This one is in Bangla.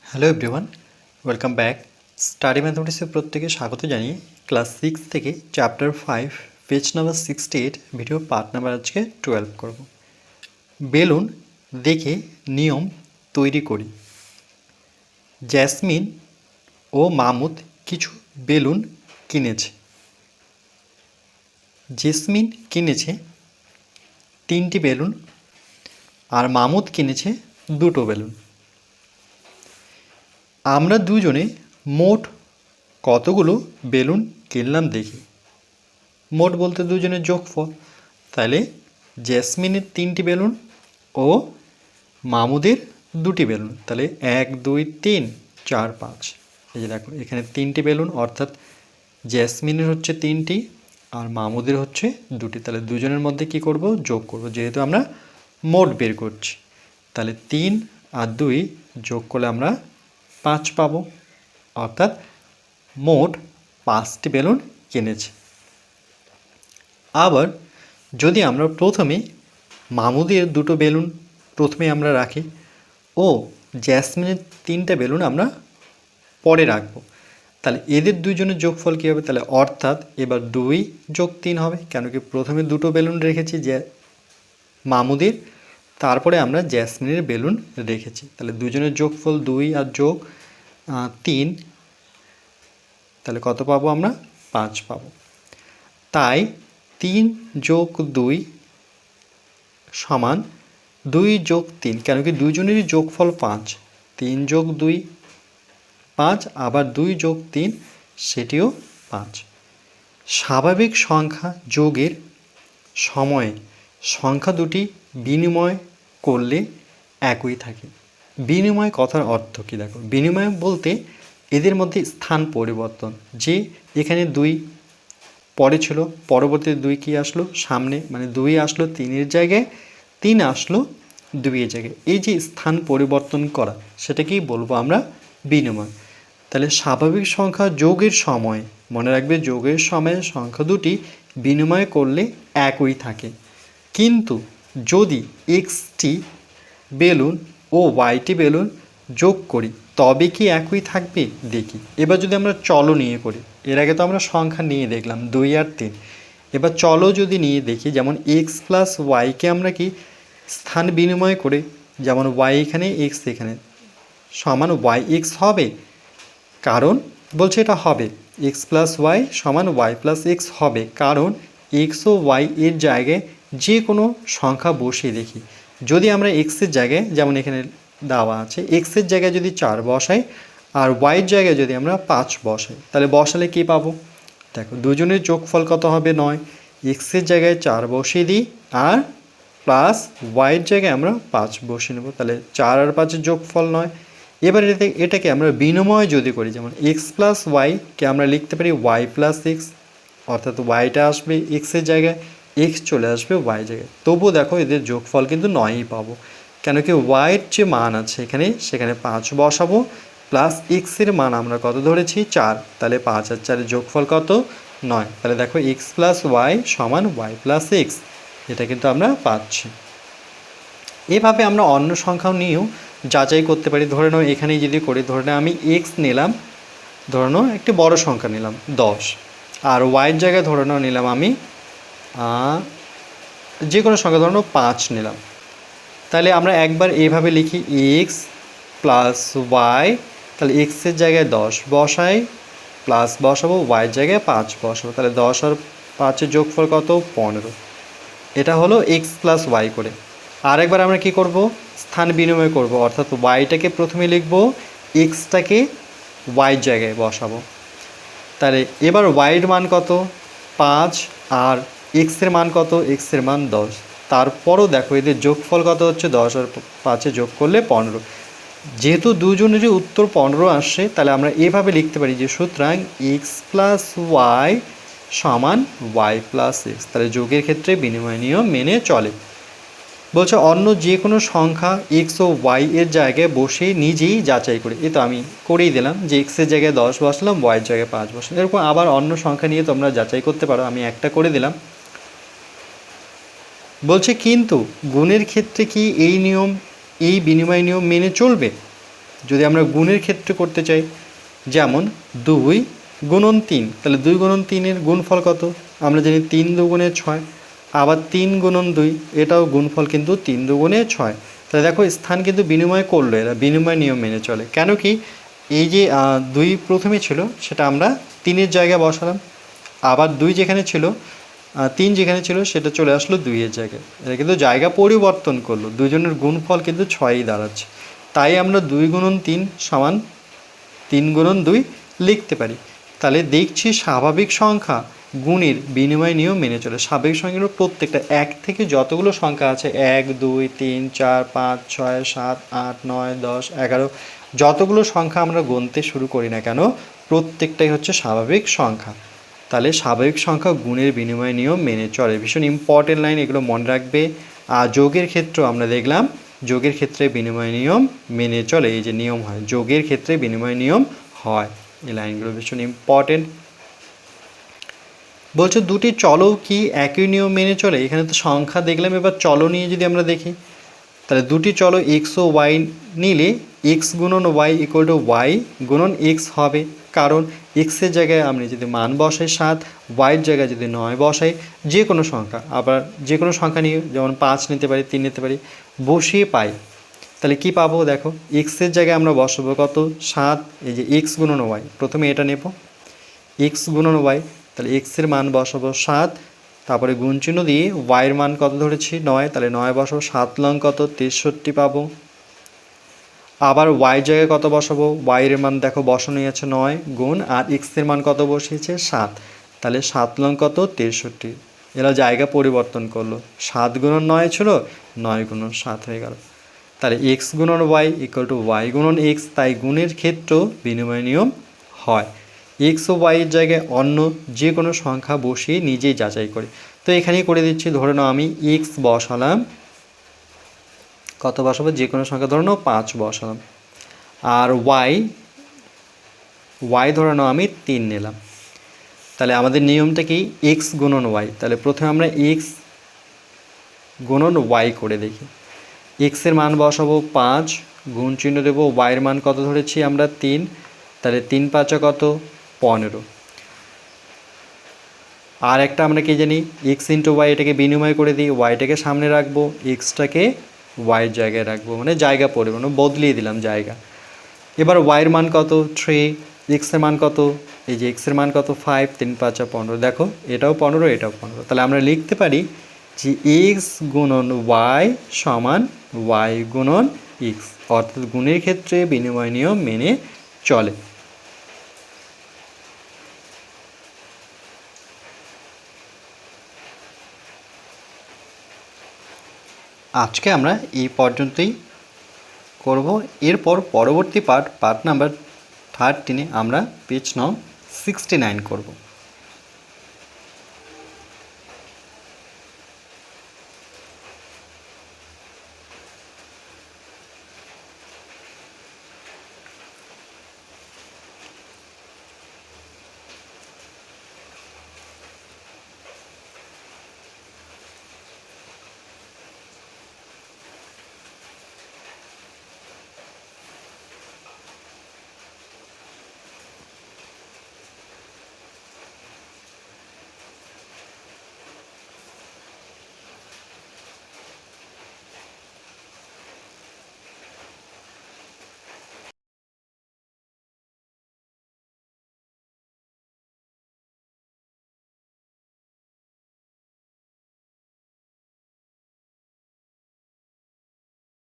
Hello everyone, welcome back. Study ম্যাথমেটিক্সের প্রত্যেকে স্বাগত জানিয়ে ক্লাস 6 থেকে chapter 5 page number 68 video part number আজকে 12 করব। বেলুন দেখে নিয়ম তৈরি করি। জ্যাসমিন ও মামুদ কিছু বেলুন কিনেছে। জেসমিন কিনেছে 3টি বেলুন আর মামুদ কিনেছে 2টো বেলুন। আমরা দুজনে মোট কতগুলো বেলুন কিনলাম দেখি। মোট বলতে দুজনের যোগফল, তাহলে জেসমিনের 3টি বেলুন ও মামুদের 2টি বেলুন, তাহলে 1 2 3 4 5। এই যে দেখো এখানে 3টি বেলুন, অর্থাৎ জেসমিনের হচ্ছে 3টি আর মামুদের হচ্ছে 2টি, তাহলে দুজনের মধ্যে কি করব, যোগ করব, যেহেতু আমরা মোট বের করছি। তাহলে 3 আর 2 যোগ করলে আমরা 5 পাবো, অর্থাৎ মোট 5টি বেলুন কিনেছে। আবার যদি আমরা প্রথমে মামুদের 2টো বেলুন প্রথমে আমরা রাখি ও জ্যাসমিনের 3টে বেলুন আমরা পরে রাখবো, তাহলে এদের দুজনের যোগফল কী হবে, তাহলে অর্থাৎ এবার 2 যোগ 3 হবে, কেন কি প্রথমে 2টো বেলুন রেখেছি যে মামুদের, তারপরে আমরা জ্যাসমিনের বেলুন রেখেছি, তাহলে দুজনের যোগফল 2 আর যোগ 3, তাহলে কত পাবো আমরা, 5 পাবো। তাই 3 যোগ 2 সমান 2 যোগ 3, কেন কি দুজনেরই যোগফল 5, 3 যোগ 2 5, আবার 2 যোগ 3 সেটিও 5। স্বাভাবিক সংখ্যা যোগের সময়ে সংখ্যা দুটি বিনিময় করলে একই থাকে। বিনিময় কথার অর্থ কী দেখো, বিনিময় বলতে এদের মধ্যে স্থান পরিবর্তন, যে এখানে 2 পরে ছিল, পরবর্তীতে 2 কি আসলো সামনে, মানে 2 আসলো 3-এর জায়গায়, 3 আসলো 2-এর জায়গায়, এই যে স্থান পরিবর্তন করা সেটাকেই বলবো আমরা বিনিময়। তাহলে স্বাভাবিক সংখ্যা যোগের সময়, মনে রাখবে যোগের সময়ে সংখ্যা দুটি বিনিময় করলে একই থাকে, কিন্তু যদি এক্সটি বেলুন ও ওয়াইটি বেলুন যোগ করি তবে কি একই থাকবে দেখি। এবার যদি আমরা চলো নিয়ে করি, এর আগে তো আমরা সংখ্যা নিয়ে দেখলাম 2 আর 3, এবার চলো যদি নিয়ে দেখি, যেমন এক্স প্লাস ওয়াইকে আমরা কি স্থান বিনিময় করে, যেমন ওয়াই এখানে এক্স এখানে সমান ওয়াই এক্স হবে, কারণ বলছে এটা হবে এক্স প্লাস ওয়াই সমান ওয়াই প্লাস এক্স হবে, কারণ এক্স ও ওয়াই এর জায়গায় যে কোনো সংখ্যা বসিয়ে দেখি, যদি আমরা এক্সের জায়গায়, যেমন এখানে দেওয়া আছে এক্সের জায়গায় যদি 4 বসাই আর ওয়াইয়ের জায়গায় যদি আমরা 5 বসাই, তাহলে বসালে কী পাবো, দেখো দুজনের যোগফল কত হবে 9, এক্সের জায়গায় 4 বসিয়ে দিই আর প্লাস ওয়াইয়ের জায়গায় আমরা 5 বসিয়ে নেব, তাহলে 4 আর 5-এর যোগফল 9। এবার এটাকে আমরা বিনিময় যদি করি, যেমন এক্স প্লাস ওয়াইকে আমরা লিখতে পারি ওয়াই প্লাস এক্স, অর্থাৎ ওয়াইটা আসবে এক্সের জায়গায়, এক্স চলে আসবে ওয়াই জায়গায়, তবুও দেখো এদের যোগফল কিন্তু 9ই পাবো, কেন কি ওয়াইয়ের যে মান আছে এখানে সেখানে 5 বসাবো, প্লাস এক্সের মান আমরা কত ধরেছি 4, তাহলে 5 আর 4-এর যোগফল কত 9, তাহলে দেখো এক্স প্লাস ওয়াই সমান ওয়াই প্লাস এক্স, এটা কিন্তু আমরা পাচ্ছি। এভাবে আমরা অন্য সংখ্যাও নিয়েও যাচাই করতে পারি। ধরে নাও এখানেই যদি করি, ধরে নাও আমি এক্স নিলাম, ধরে নাও একটি বড় সংখ্যা নিলাম 10, আর ওয়াইয়ের জায়গায় ধরে নাও নিলাম আমি যে কোনো সংখ্যা, ধরে নাও 5 নিলাম, তাহলে আমরা একবার এইভাবে লিখি এক্স প্লাস ওয়াই, তাহলে এক্সের জায়গায় 10 বসাই, প্লাস বসাবো ওয়াইয়ের জায়গায় 5 বসাবো, তাহলে 10 আর 5-এর যোগফল কত 15, এটা হলো এক্স প্লাস ওয়াই করে। আরেকবার আমরা কি করব, স্থান বিনিময় করব, অর্থাৎ ওয়াইটাকে প্রথমে লিখব, এক্সটাকে ওয়াইয়ের জায়গায় বসাবো, তাহলে এবার ওয়াইয়ের মান কত 5 আর এক্সের মান কত, এক্সের মান 10, তারপরও দেখো এদের যোগফল কত হচ্ছে 10 আর 5-এ যোগ করলে 15, যেহেতু দুজনেরই উত্তর 15 আসছে, তাহলে আমরা এভাবে লিখতে পারি যে সুতরাং এক্স প্লাস ওয়াই সমান ওয়াই প্লাস এক্স, তাহলে যোগের ক্ষেত্রে বিনিময় নিয়ম মেনে চলে। বলছে অন্য যে কোনো সংখ্যা এক্স ও ওয়াই এর জায়গায় বসে নিজেই যাচাই করে, এই তো আমি করেই দিলাম যে এক্সের জায়গায় 10 বসালাম, ওয়াইয়ের জায়গায় 5 বসালাম, এরকম আবার অন্য সংখ্যা নিয়ে তোমরা যাচাই করতে পারো, আমি একটা করে দিলাম। বলছে কিন্তু গুণের ক্ষেত্রে কি এই নিয়ম, এই বিনিময় নিয়ম মেনে চলবে, যদি আমরা গুণের ক্ষেত্রে করতে চাই, যেমন 2 গুণন 3, তাহলে 2 গুণন 3-এর গুণফল কত? আমরা জানি 3 দুগুণে 6। আবার 3 গুণন 2, এটাও গুণফল কিন্তু 3 দুগুণে 6। তাহলে দেখো স্থান কিন্তু বিনিময় করলো, এরা বিনিময় নিয়ম মেনে চলে। কেন কি, এই যে 2 প্রথমে ছিল সেটা আমরা 3-এর জায়গায় বসালাম, আবার 2 যেখানে ছিল 3 যেখানে ছিল সেটা চলে আসলো 2-এর জায়গায়। এটা কিন্তু জায়গা পরিবর্তন করলো, দুজনের গুণফল কিন্তু 6ই দাঁড়াচ্ছে। তাই আমরা 2 গুণন 3 সমান 3 গুণন 2 লিখতে পারি। তাহলে দেখছি স্বাভাবিক সংখ্যা গুণের বিনিময় নিয়ম মেনে চলে। স্বাভাবিক সংখ্যাগুলো প্রত্যেকটা 1 থেকে যতগুলো সংখ্যা আছে 1 2 3 4 5 6 7 8 9 10 11, যতগুলো সংখ্যা আমরা গুনতে শুরু করি না কেন, প্রত্যেকটাই হচ্ছে স্বাভাবিক সংখ্যা। তাহলে স্বাভাবিক সংখ্যা গুণের বিনিময় নিয়ম মেনে চলে। ভীষণ ইম্পর্টেন্ট লাইন, এগুলো মনে রাখবে। আর যোগের ক্ষেত্রেও আমরা দেখলাম যোগের ক্ষেত্রে বিনিময় নিয়ম মেনে চলে। এই যে নিয়ম হয়, যোগের ক্ষেত্রে বিনিময় নিয়ম হয়। এই লাইনগুলো ভীষণ ইম্পর্টেন্ট। বলছো দুটি চলও কি একই নিয়ম মেনে চলে? এখানে তো সংখ্যা দেখলাম, এবার চলো নিয়ে যদি আমরা দেখি, তাহলে দুটি চলো এক্স ও ওয়াই নিলে এক্স গুণন ওয়াই ইকুয়াল টু ওয়াই গুণন এক্স হবে। কারণ এক্সের জায়গায় আমি যদি মান বসাই 7, ওয়াইয়ের জায়গায় যদি 9 বসাই, যে কোনো সংখ্যা, আবার যে কোনো সংখ্যা নিয়ে যেমন 5 নিতে পারি, 3 নিতে পারি, বসিয়ে পাই। তাহলে কি পাবো দেখো, এক্সের জায়গায় আমরা বসাবো কত? 7। এই যে এক্স গুণন ওয়াই, প্রথমে এটা নেব এক্স গুণন ওয়াই, তাহলে এক্সের মান বসাবো 7, তারপরে গুণ চিহ্ন দিয়ে ওয়াইয়ের মান কত ধরেছি 9, তাহলে 9 বসাবো, 7 লং কত 63 পাবো। আবার ওয়াই জায়গায় কত বসাবো? ওয়াইয়ের মান দেখো বসানোই আছে 9 গুণ, আর এক্সের মান কত বসিয়েছে 7, তাহলে 7 লং কত 63। এরা জায়গা পরিবর্তন করলো, 7 গুণন 9 ছিল, 9 গুণন 7 হয়ে গেল। তাহলে এক্স গুণন ওয়াই ইকুয়াল টু ওয়াই গুণন এক্স, তাই গুণের ক্ষেত্রেও বিনিময় নিয়ম হয়। এক্স ও ওয়াইয়ের জায়গায় অন্য যে কোনো সংখ্যা বসিয়ে নিজেই যাচাই করি। তো এখানেই করে দিচ্ছি, ধরে নাও আমি এক্স বসালাম, কত বসাবো? যে কোনো সংখ্যা ধরে নাও 5 বসালাম। আর ওয়াই ধরে নাও আমি 3 নিলাম। তাহলে আমাদের নিয়মটা কি? এক্স গুণন ওয়াই। তাহলে প্রথমে আমরা এক্স গুণন ওয়াই করে দেখি। এক্সের মান বসাবো 5, গুণ চিহ্ন দেবো, ওয়াইয়ের মান কত ধরেছি আমরা 3, তাহলে 3 5 কত 15। আর একটা আমরা কি জানি, এক্স ইন্টু ওয়াই, এটাকে বিনিময় করে দিই, ওয়াইটাকে সামনে রাখবো, এক্সটাকে ওয়াইয়ের জায়গায় রাখবো, মানে জায়গা পরিবর্তন, বদলিয়ে দিলাম জায়গা। এবার ওয়াইয়ের মান কত 3, এক্সের মান কত? এই যে এক্সের মান কত 5, 3 5 15, দেখো এটাও 15 এটাও 15। তাহলে আমরা লিখতে পারি যে এক্স গুণন ওয়াই সমান ওয়াই গুণন এক্স, অর্থাৎ গুণের ক্ষেত্রে বিনিময় নিয়ম মেনে চলে। আজকে আমরা এই পর্যন্তই করব। এরপর পরবর্তী পার্ট নাম্বার 13 আমরা পেজ নং 69 করব।